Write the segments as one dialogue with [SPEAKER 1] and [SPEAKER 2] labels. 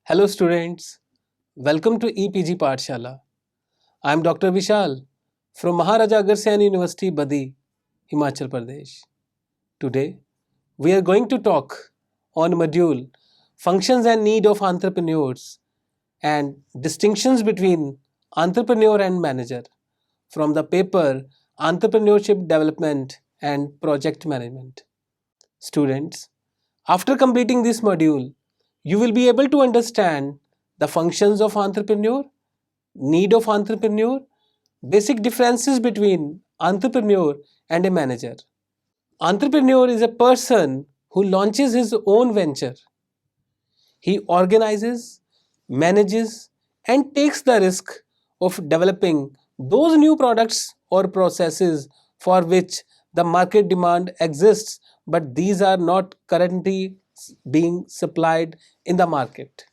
[SPEAKER 1] Hello students, welcome to EPG Pathshala. I am Dr. Vishal from Maharaja Agarsen University, Badi, Himachal Pradesh. Today, we are going to talk on module Functions and Need of Entrepreneurs and Distinctions between Entrepreneur and Manager from the paper Entrepreneurship Development and Project Management. Students, after completing this module, you will be able to understand the functions of entrepreneur, need of entrepreneur, basic differences between entrepreneur and a manager. Entrepreneur is a person who launches his own venture. He organizes, manages, and takes the risk of developing those new products or processes for which the market demand exists, but these are not currently being supplied in the market.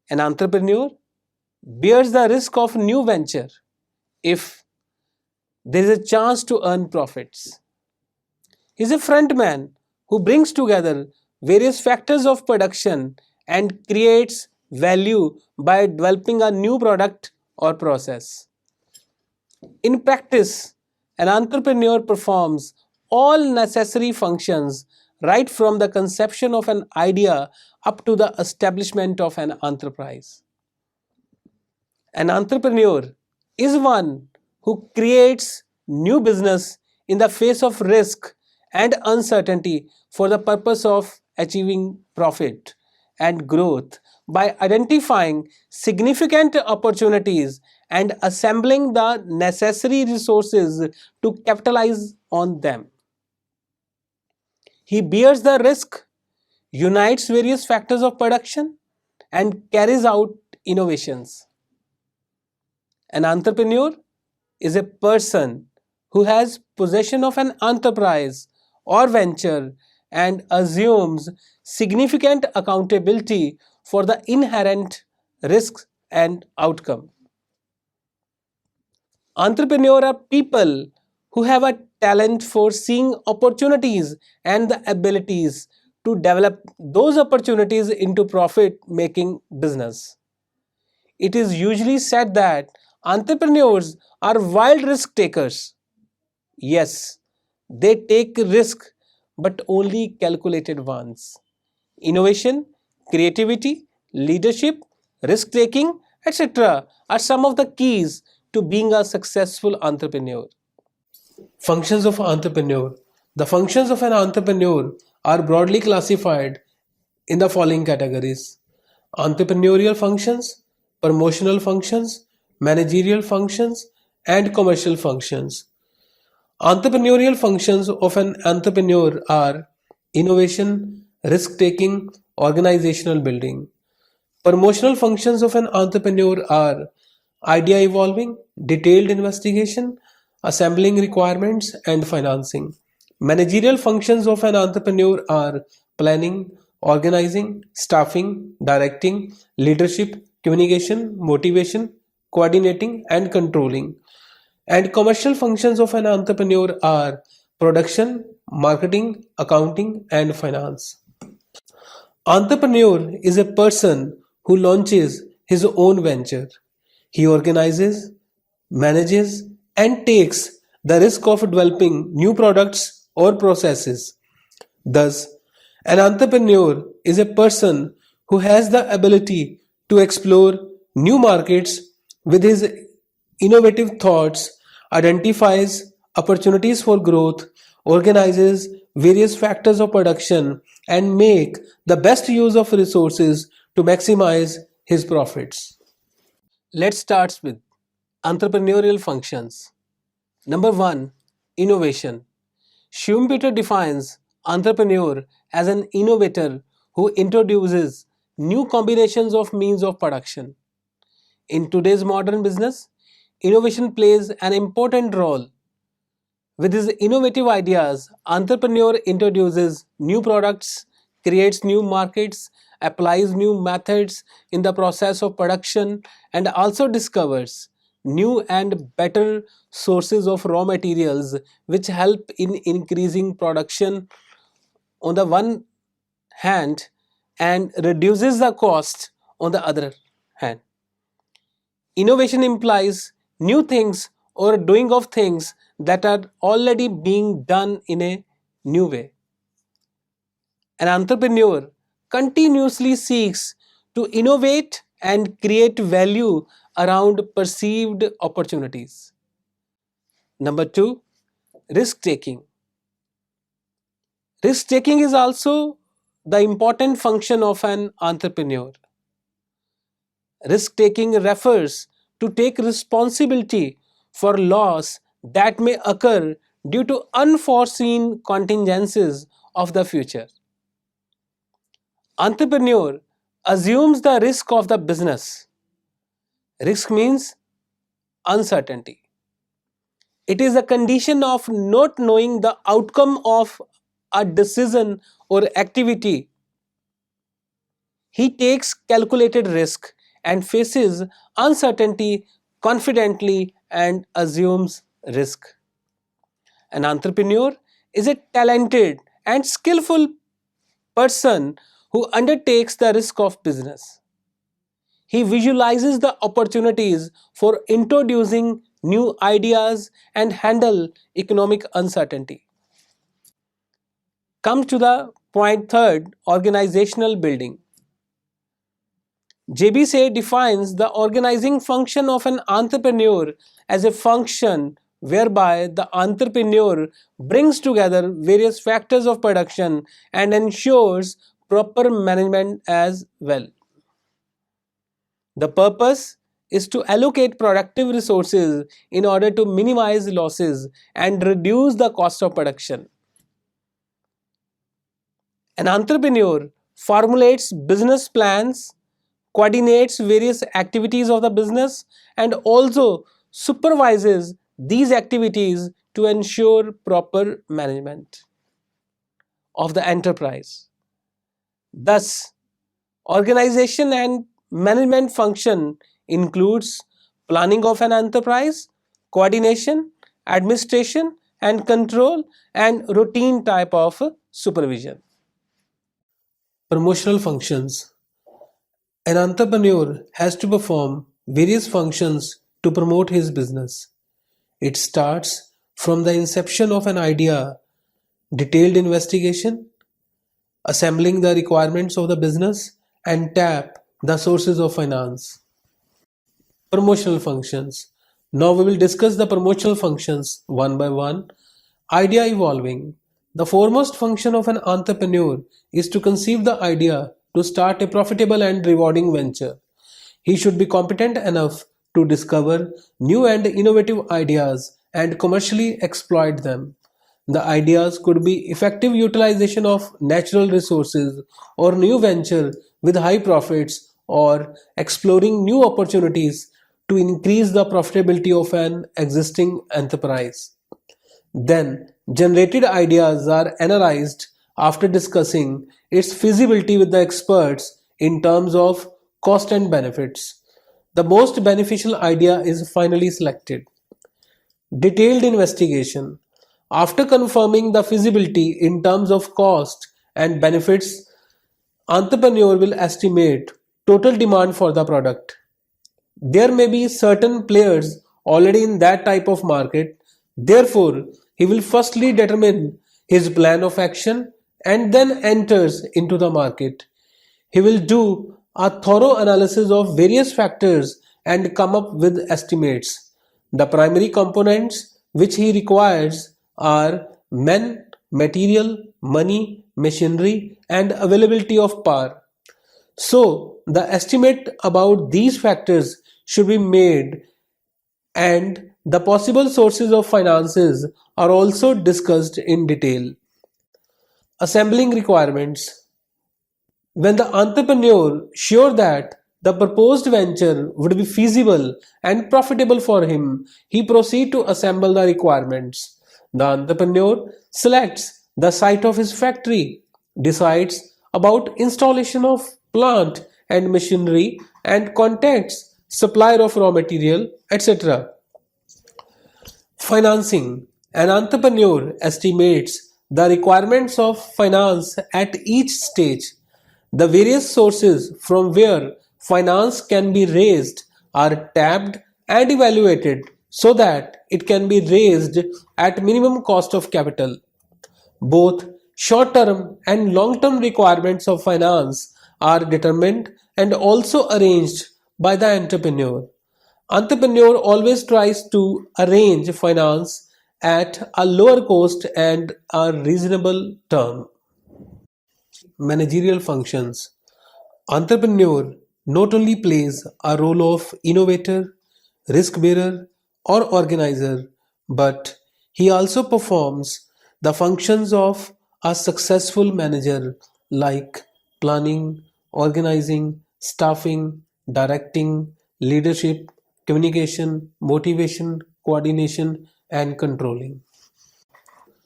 [SPEAKER 1] An entrepreneur bears the risk of new venture if there is a chance to earn profits. He is a frontman who brings together various factors of production and creates value by developing a new product or process. In practice, an entrepreneur performs all necessary functions right from the conception of an idea up to the establishment of an enterprise. An entrepreneur is one who creates new business in the face of risk and uncertainty for the purpose of achieving profit and growth by identifying significant opportunities and assembling the necessary resources to capitalize on them. He bears the risk, unites various factors of production, and carries out innovations. An entrepreneur is a person who has possession of an enterprise or venture and assumes significant accountability for the inherent risks and outcome. Entrepreneurs are people who have a talent for seeing opportunities and the abilities to develop those opportunities into profit making business. It is usually said that entrepreneurs are wild risk takers. Yes, they take risk, but only calculated ones. Innovation, creativity, leadership, risk taking, etc. are some of the keys to being a successful entrepreneur. Functions of entrepreneur. The functions of an entrepreneur are broadly classified in the following categories: entrepreneurial functions, promotional functions, managerial functions, and commercial functions. Entrepreneurial functions of an entrepreneur are innovation, risk taking, organizational building. Promotional functions of an entrepreneur are idea evolving, detailed investigation, assembling requirements, and financing. Managerial functions of an entrepreneur are planning, organizing, staffing, directing, leadership, communication, motivation, coordinating, and controlling. And commercial functions of an entrepreneur are production, marketing, accounting, and finance. Entrepreneur is a person who launches his own venture. He organizes, manages, and takes the risk of developing new products or processes. Thus, an entrepreneur is a person who has the ability to explore new markets with his innovative thoughts, identifies opportunities for growth, organizes various factors of production, and make the best use of resources to maximize his profits. Let's start with entrepreneurial functions. Number 1. Innovation. Schumpeter defines entrepreneur as an innovator who introduces new combinations of means of production. In today's modern business, innovation plays an important role. With his innovative ideas, entrepreneur introduces new products, creates new markets, applies new methods in the process of production, and also discovers new and better sources of raw materials which help in increasing production on the one hand and reduces the cost on the other hand. Innovation implies new things or doing of things that are already being done in a new way. An entrepreneur continuously seeks to innovate and create value around perceived opportunities. Number two, risk taking. Risk taking is also the important function of an entrepreneur. Risk taking refers to take responsibility for loss that may occur due to unforeseen contingencies of the future. Entrepreneur assumes the risk of the business. Risk means uncertainty. It is a condition of not knowing the outcome of a decision or activity. He takes calculated risk and faces uncertainty confidently and assumes risk. An entrepreneur is a talented and skillful person who undertakes the risk of business. He visualizes the opportunities for introducing new ideas and handle economic uncertainty. Come to the point third, organizational building. JBC defines the organizing function of an entrepreneur as a function whereby the entrepreneur brings together various factors of production and ensures proper management as well. The purpose is to allocate productive resources in order to minimize losses and reduce the cost of production. An entrepreneur formulates business plans, coordinates various activities of the business, and also supervises these activities to ensure proper management of the enterprise. Thus, organization and management function includes planning of an enterprise, coordination, administration and control, and routine type of supervision. Promotional functions. An entrepreneur has to perform various functions to promote his business. It starts from the inception of an idea, detailed investigation, assembling the requirements of the business, and tap the sources of finance. Promotional functions. Now we will discuss the promotional functions one by one. Idea evolving. The foremost function of an entrepreneur is to conceive the idea to start a profitable and rewarding venture. He should be competent enough to discover new and innovative ideas and commercially exploit them. The ideas could be effective utilization of natural resources or new venture with high profits or exploring new opportunities to increase the profitability of an existing enterprise. Then, generated ideas are analyzed after discussing its feasibility with the experts in terms of cost and benefits. The most beneficial idea is finally selected. Detailed investigation. After confirming the feasibility in terms of cost and benefits, entrepreneur will estimate total demand for the product. There may be certain players already in that type of market. Therefore, he will firstly determine his plan of action and then enters into the market. He will do a thorough analysis of various factors and come up with estimates. The primary components which he requires are men, material, money, machinery, and availability of power. So, the estimate about these factors should be made, and the possible sources of finances are also discussed in detail. Assembling requirements. When the entrepreneur sure that the proposed venture would be feasible and profitable for him, he proceeds to assemble the requirements. The entrepreneur selects the site of his factory, decides about installation of plant and machinery, and contacts supplier of raw material, etc. Financing. An entrepreneur estimates the requirements of finance at each stage. The various sources from where finance can be raised are tapped and evaluated so that it can be raised at minimum cost of capital. Both short-term and long-term requirements of finance are determined and also arranged by the entrepreneur. Entrepreneur always tries to arrange finance at a lower cost and a reasonable term. Managerial functions. Entrepreneur not only plays a role of innovator, risk bearer, or organizer, but he also performs the functions of a successful manager like planning, organizing, staffing, directing, leadership, communication, motivation, coordination, and controlling.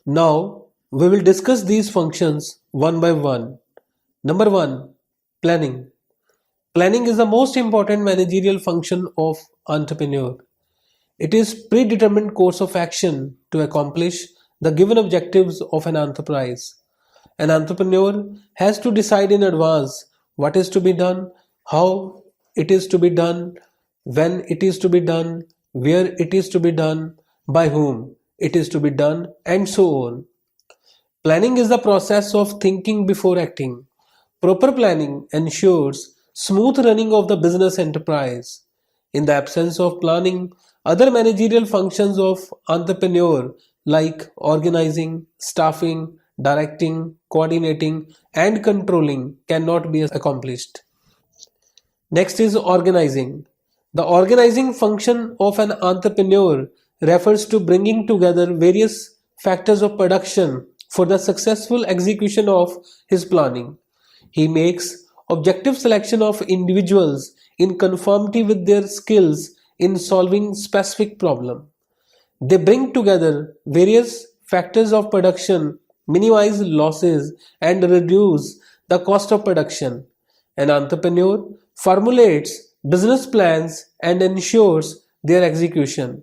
[SPEAKER 1] Now, we will discuss these functions one by one. Number one, planning. Planning is the most important managerial function of entrepreneur. It is predetermined course of action to accomplish the given objectives of an enterprise. An entrepreneur has to decide in advance what is to be done, how it is to be done, when it is to be done, where it is to be done, by whom it is to be done, and so on. Planning is the process of thinking before acting. Proper planning ensures smooth running of the business enterprise. In the absence of planning, other managerial functions of entrepreneur like organizing, staffing, directing, coordinating, and controlling cannot be accomplished. Next is organizing. The organizing function of an entrepreneur refers to bringing together various factors of production for the successful execution of his planning. He makes objective selection of individuals in conformity with their skills in solving specific problem. They bring together various factors of production, minimize losses, and reduce the cost of production. An entrepreneur formulates business plans and ensures their execution.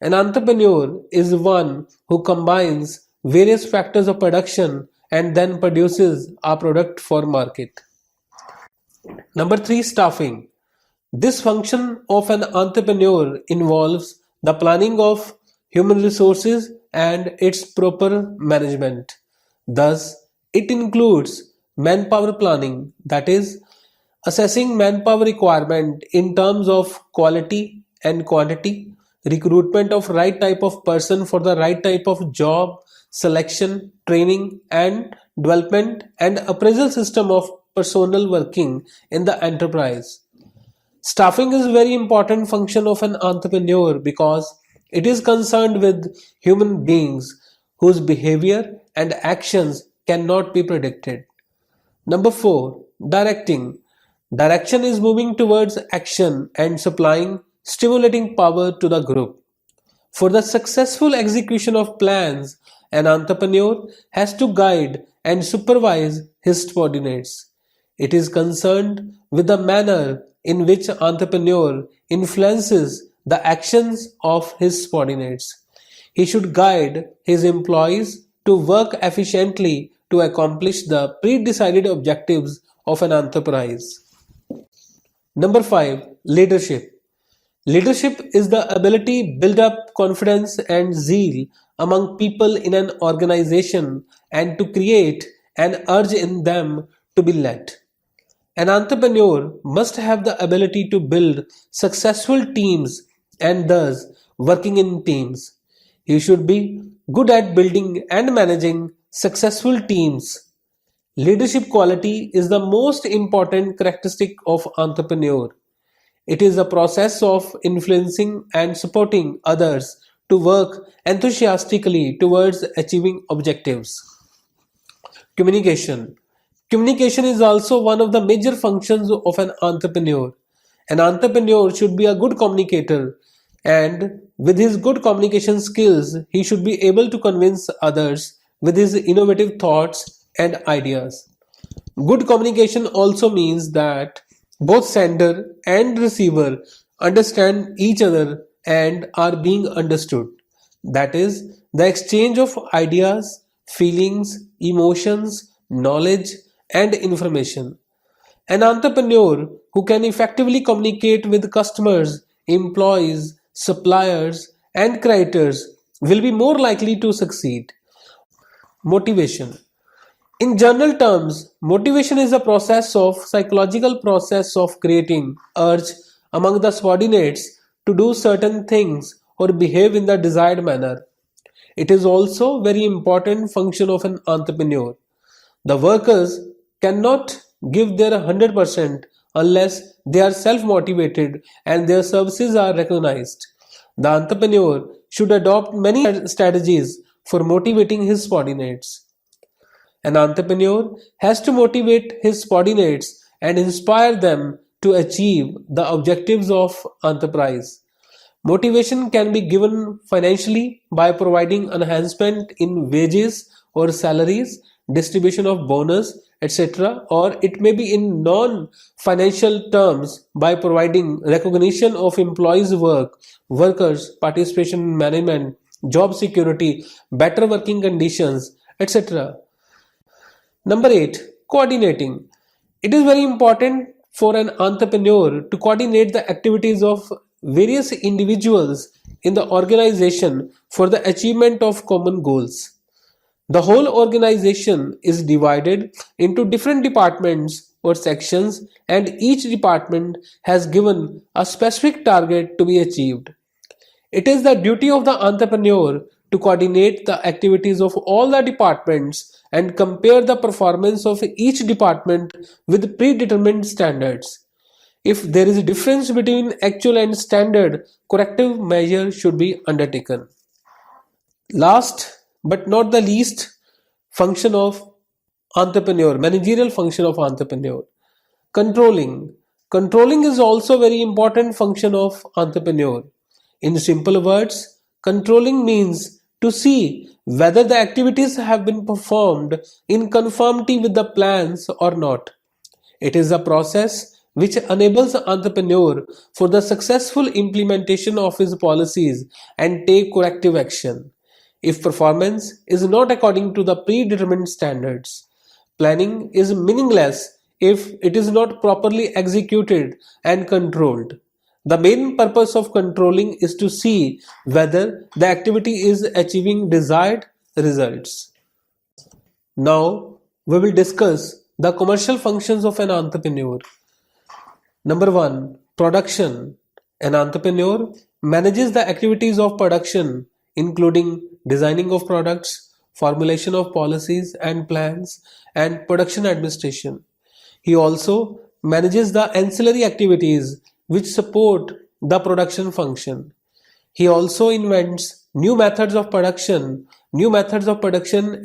[SPEAKER 1] An entrepreneur is one who combines various factors of production and then produces a product for market. Number three, staffing. This function of an entrepreneur involves the planning of human resources and its proper management. Thus, it includes manpower planning, that is, assessing manpower requirement in terms of quality and quantity, recruitment of right type of person for the right type of job, selection, training and development and appraisal system of personnel working in the enterprise. Staffing is a very important function of an entrepreneur because it is concerned with human beings whose behavior and actions cannot be predicted. Number four, directing. Direction is moving towards action and supplying stimulating power to the group. For the successful execution of plans, an entrepreneur has to guide and supervise his subordinates. It is concerned with the manner in which entrepreneur influences the actions of his subordinates. He should guide his employees to work efficiently to accomplish the pre-decided objectives of an enterprise. Number five, leadership. Leadership is the ability to build up confidence and zeal among people in an organization and to create an urge in them to be led. An entrepreneur must have the ability to build successful teams and thus working in teams. He should be good at building and managing successful teams. Leadership quality is the most important characteristic of entrepreneur. It is a process of influencing and supporting others to work enthusiastically towards achieving objectives. Communication. Communication is also one of the major functions of an entrepreneur. An entrepreneur should be a good communicator, and with his good communication skills, he should be able to convince others with his innovative thoughts and ideas. Good communication also means that both sender and receiver understand each other and are being understood. That is, the exchange of ideas, feelings, emotions, knowledge, and information. An entrepreneur who can effectively communicate with customers, employees, suppliers, and creditors will be more likely to succeed. Motivation. In general terms, motivation is a psychological process of creating urge among the subordinates to do certain things or behave in the desired manner. It is also very important function of an entrepreneur. The workers cannot give their 100% unless they are self-motivated and their services are recognized. The entrepreneur should adopt many strategies for motivating his subordinates. An entrepreneur has to motivate his subordinates and inspire them to achieve the objectives of enterprise. Motivation can be given financially by providing enhancement in wages or salaries, distribution of bonus, etc., or it may be in non-financial terms by providing recognition of employees' work, workers' participation in management, job security, better working conditions, etc. Number 8, coordinating. It is very important for an entrepreneur to coordinate the activities of various individuals in the organization for the achievement of common goals. The whole organization is divided into different departments or sections, and each department has given a specific target to be achieved. It is the duty of the entrepreneur to coordinate the activities of all the departments and compare the performance of each department with predetermined standards. If there is a difference between actual and standard, corrective measure should be undertaken. Last but not the least, function of entrepreneur, managerial function of entrepreneur. Controlling. Controlling is also very important function of entrepreneur. In simple words, controlling means to see whether the activities have been performed in conformity with the plans or not. It is a process which enables the entrepreneur for the successful implementation of his policies and take corrective action if performance is not according to the predetermined standards. Planning is meaningless if it is not properly executed and controlled. The main purpose of controlling is to see whether the activity is achieving desired results. Now, we will discuss the commercial functions of an entrepreneur. Number 1, production. An entrepreneur manages the activities of production, including designing of products, formulation of policies and plans, and production administration. He also manages the ancillary activities which support the production function. He also invents new methods of production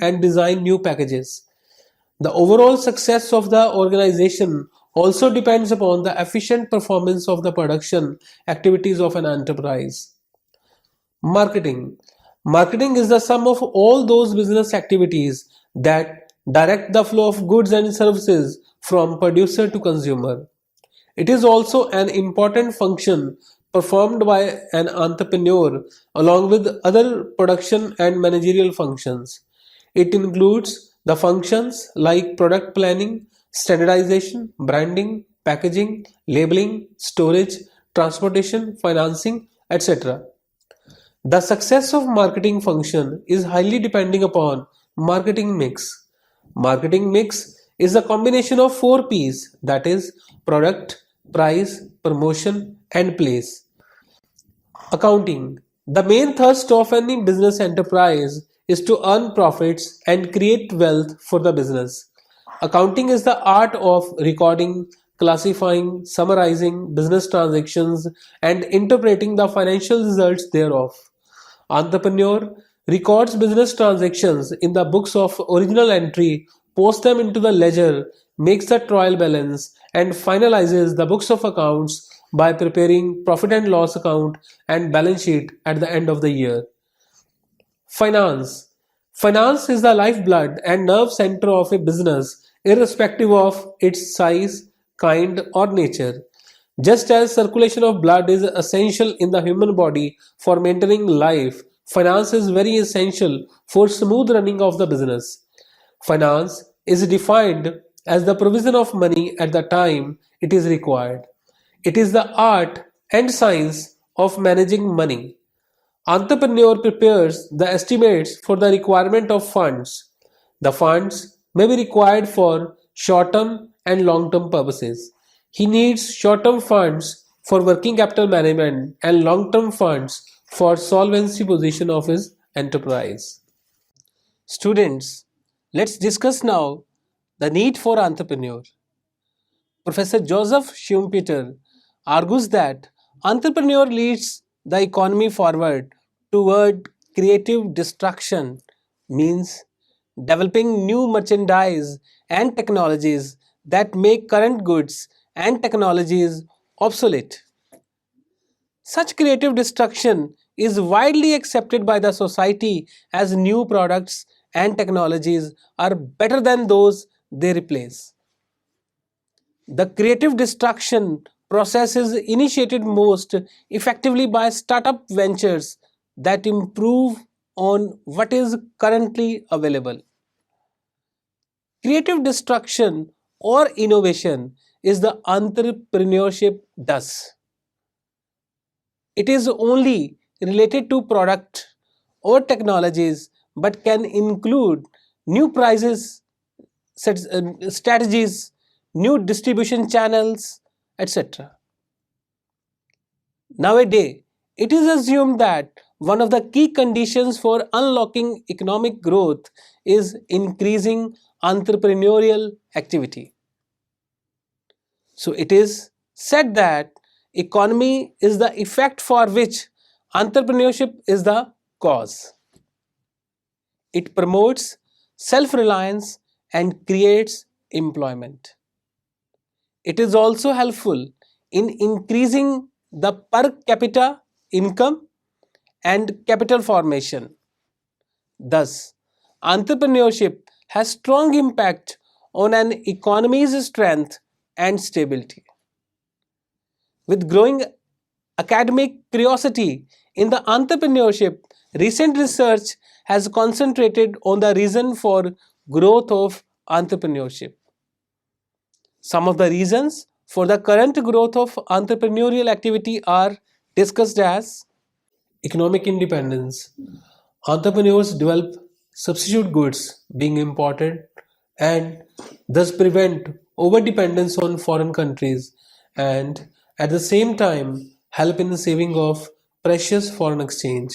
[SPEAKER 1] and design new packages. The overall success of the organization also depends upon the efficient performance of the production activities of an enterprise. Marketing. Marketing is the sum of all those business activities that direct the flow of goods and services from producer to consumer. It is also an important function performed by an entrepreneur along with other production and managerial functions. It includes the functions like product planning, standardization, branding, packaging, labeling, storage, transportation, financing, etc. The success of marketing function is highly depending upon marketing mix. Marketing mix is a combination of 4 P's, that is product, price, promotion and place. Accounting. The main thrust of any business enterprise is to earn profits and create wealth for the business. Accounting is the art of recording, classifying, summarizing business transactions and interpreting the financial results thereof. Entrepreneur records business transactions in the books of original entry, posts them into the ledger, makes the trial balance, and finalizes the books of accounts by preparing profit and loss account and balance sheet at the end of the year. Finance. Finance is the lifeblood and nerve center of a business, irrespective of its size, kind, or nature. Just as circulation of blood is essential in the human body for maintaining life, finance is very essential for smooth running of the business. Finance is defined as the provision of money at the time it is required. It is the art and science of managing money. Entrepreneur prepares the estimates for the requirement of funds. The funds may be required for short-term and long-term purposes. He needs short-term funds for working capital management and long-term funds for solvency position of his enterprise. Students, let's discuss now the need for entrepreneur. Professor Joseph Schumpeter argues that entrepreneur leads the economy forward toward creative destruction, means developing new merchandise and technologies that make current goods and technologies obsolete. Such creative destruction is widely accepted by the society as new products and technologies are better than those they replace. The creative destruction process is initiated most effectively by startup ventures that improve on what is currently available. Creative destruction or innovation is the entrepreneurship does. It is only related to product or technologies but can include new prices, strategies, new distribution channels, etc. Nowadays, it is assumed that one of the key conditions for unlocking economic growth is increasing entrepreneurial activity. So it is said that economy is the effect for which entrepreneurship is the cause. It promotes self-reliance and creates employment. It is also helpful in increasing the per capita income and capital formation. Thus, entrepreneurship has strong impact on an economy's strength and stability. With growing academic curiosity in the entrepreneurship, recent research has concentrated on the reason for growth of entrepreneurship. Some of the reasons for the current growth of entrepreneurial activity are discussed as economic independence. Entrepreneurs develop substitute goods being imported and thus prevent overdependence on foreign countries and at the same time help in the saving of precious foreign exchange.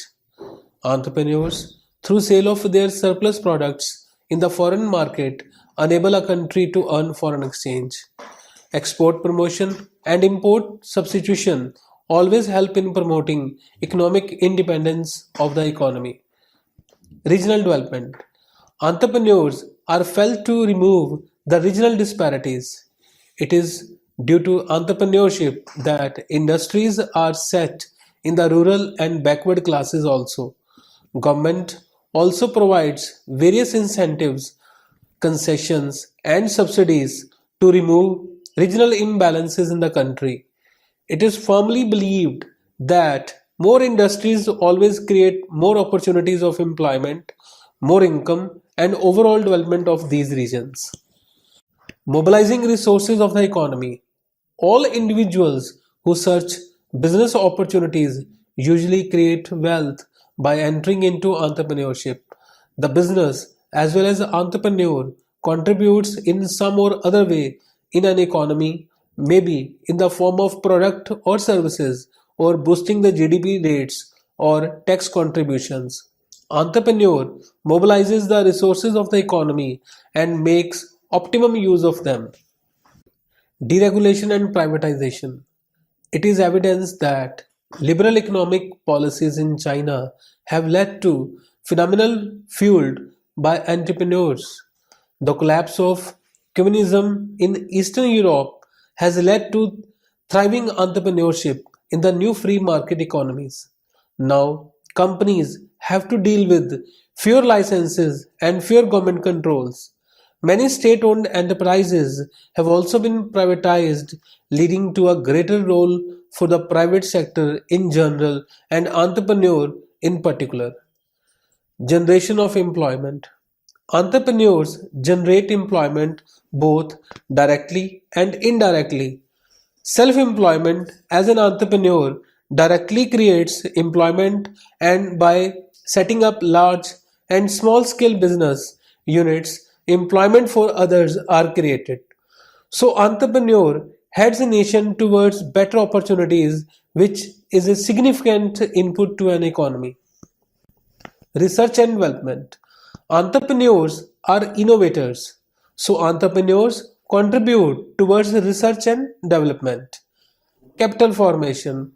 [SPEAKER 1] Entrepreneurs, through sale of their surplus products in the foreign market, enable a country to earn foreign exchange. Export promotion and import substitution always help in promoting economic independence of the economy. Regional development. Entrepreneurs are felt to remove the regional disparities. It is due to entrepreneurship that industries are set in the rural and backward classes also. Government also provides various incentives, concessions and subsidies to remove regional imbalances in the country. It is firmly believed that more industries always create more opportunities of employment, more income, and overall development of these regions. Mobilizing resources of the economy. All individuals who search business opportunities usually create wealth by entering into entrepreneurship. The business as well as the entrepreneur contributes in some or other way in an economy, maybe in the form of product or services or boosting the GDP rates or tax contributions. Entrepreneur mobilizes the resources of the economy and makes optimum use of them. Deregulation and privatization. It is evidence that liberal economic policies in China have led to phenomenal fueled by entrepreneurs. The collapse of communism in Eastern Europe has led to thriving entrepreneurship in the new free market economies. Now, companies have to deal with fewer licenses and fewer government controls. Many state-owned enterprises have also been privatized, leading to a greater role for the private sector in general and entrepreneur in particular. Generation of employment. Entrepreneurs generate employment both directly and indirectly. Self-employment as an entrepreneur directly creates employment, and by setting up large and small-scale business units, employment for others are created. So entrepreneur heads a nation towards better opportunities, which is a significant input to an economy. Research and development. Entrepreneurs are innovators. So entrepreneurs contribute towards research and development. Capital formation.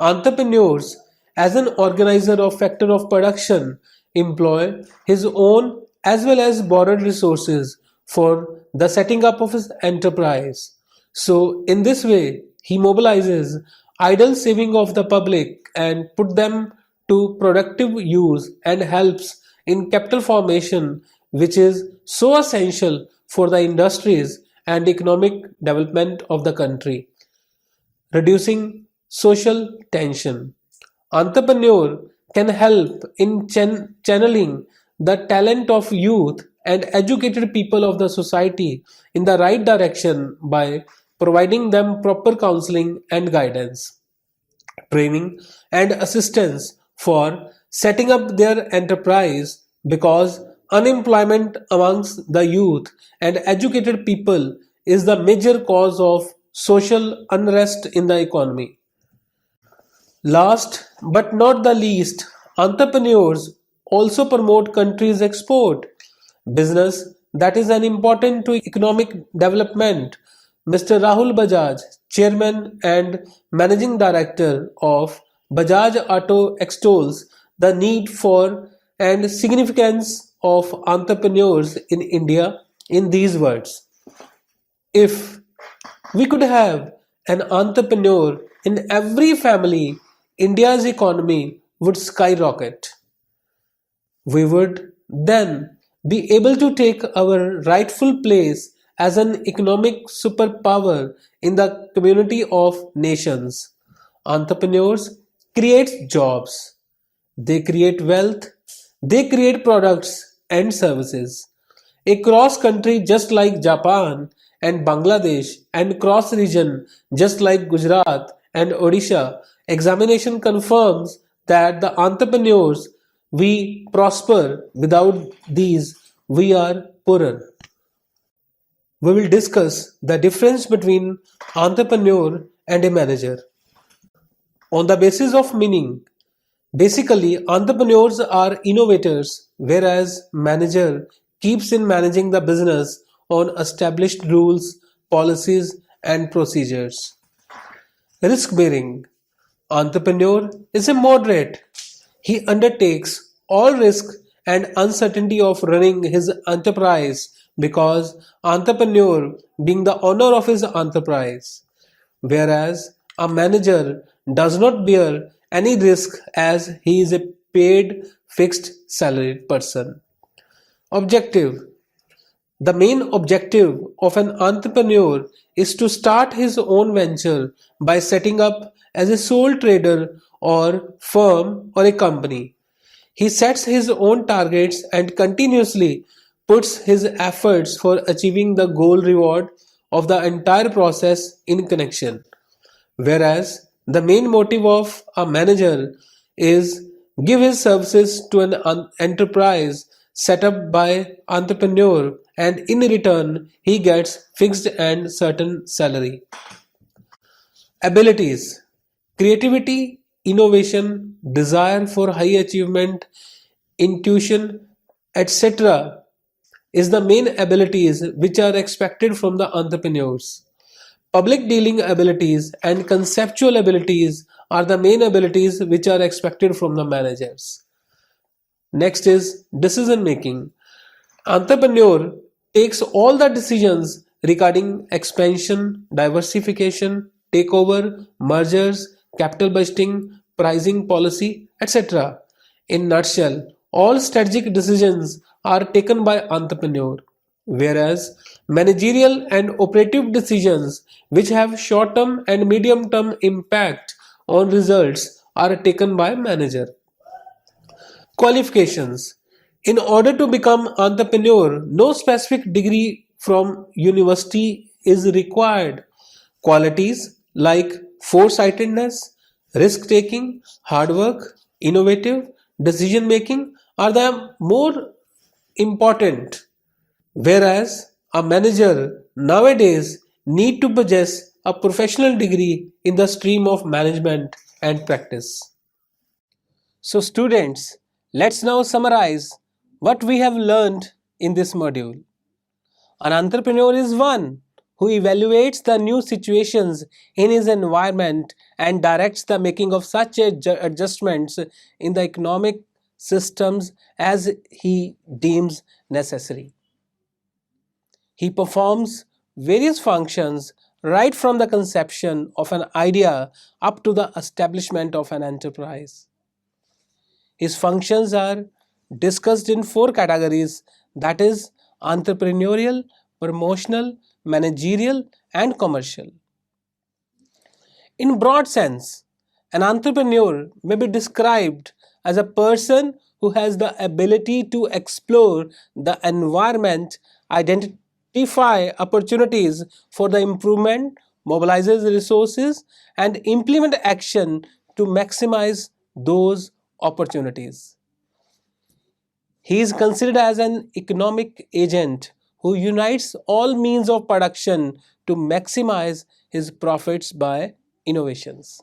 [SPEAKER 1] Entrepreneurs, as an organizer of factor of production, employ his own as well as borrowed resources for the setting up of his enterprise. So, in this way, he mobilizes idle saving of the public and put them to productive use and helps in capital formation, which is so essential for the industries and economic development of the country. Reducing social tension. Entrepreneur can help in channeling the talent of youth and educated people of the society in the right direction by providing them proper counseling and guidance, training and assistance for setting up their enterprise, because unemployment amongst the youth and educated people is the major cause of social unrest in the economy. Last but not the least, entrepreneurs also promote country's export business that is an important to economic development. Mr. Rahul Bajaj, Chairman and Managing Director of Bajaj Auto, extols the need for and significance of entrepreneurs in India in these words: if we could have an entrepreneur in every family, India's economy would skyrocket. We would then be able to take our rightful place as an economic superpower in the community of nations. Entrepreneurs create jobs, they create wealth, they create products and services. A cross country just like Japan and Bangladesh, and cross region just like Gujarat and Odisha, examination confirms that the entrepreneurs we prosper, without these we are poorer. We will discuss the difference between entrepreneur and a manager. On the basis of meaning, basically, entrepreneurs are innovators, whereas manager keeps in managing the business on established rules, policies, and procedures. Risk bearing. Entrepreneur is a moderate. He undertakes all risk and uncertainty of running his enterprise, because entrepreneur being the owner of his enterprise, whereas a manager does not bear any risk as he is a paid fixed salaried person. Objective. The main objective of an entrepreneur is to start his own venture by setting up as a sole trader or firm or a company. He sets his own targets and continuously puts his efforts for achieving the goal reward of the entire process in connection. Whereas the main motive of a manager is give his services to an enterprise set up by entrepreneur, and in return he gets fixed and certain salary. Abilities: creativity, innovation, desire for high achievement, intuition, etc. is the main abilities which are expected from the entrepreneurs. Public dealing abilities and conceptual abilities are the main abilities which are expected from the managers. Next is decision making. Entrepreneur takes all the decisions regarding expansion, diversification, takeover, mergers, capital budgeting, pricing policy, etc. In nutshell, all strategic decisions are taken by entrepreneur, whereas managerial and operative decisions which have short-term and medium-term impact on results are taken by manager. Qualifications. In order to become entrepreneur, no specific degree from university is required. Qualities like foresightedness, risk taking, hard work, innovative decision making are the more important. Whereas a manager nowadays need to possess a professional degree in the stream of management and practice. So students, let's now summarize what we have learned in this module. An entrepreneur is one who evaluates the new situations in his environment and directs the making of such adjustments in the economic systems as he deems necessary. He performs various functions right from the conception of an idea up to the establishment of an enterprise. His functions are discussed in four categories, that is, entrepreneurial, promotional, managerial, and commercial. In broad sense, an entrepreneur may be described as a person who has the ability to explore the environment, identify opportunities for the improvement, mobilizes resources, and implement action to maximize those opportunities. He is considered as an economic agent who unites all means of production to maximize his profits by innovations.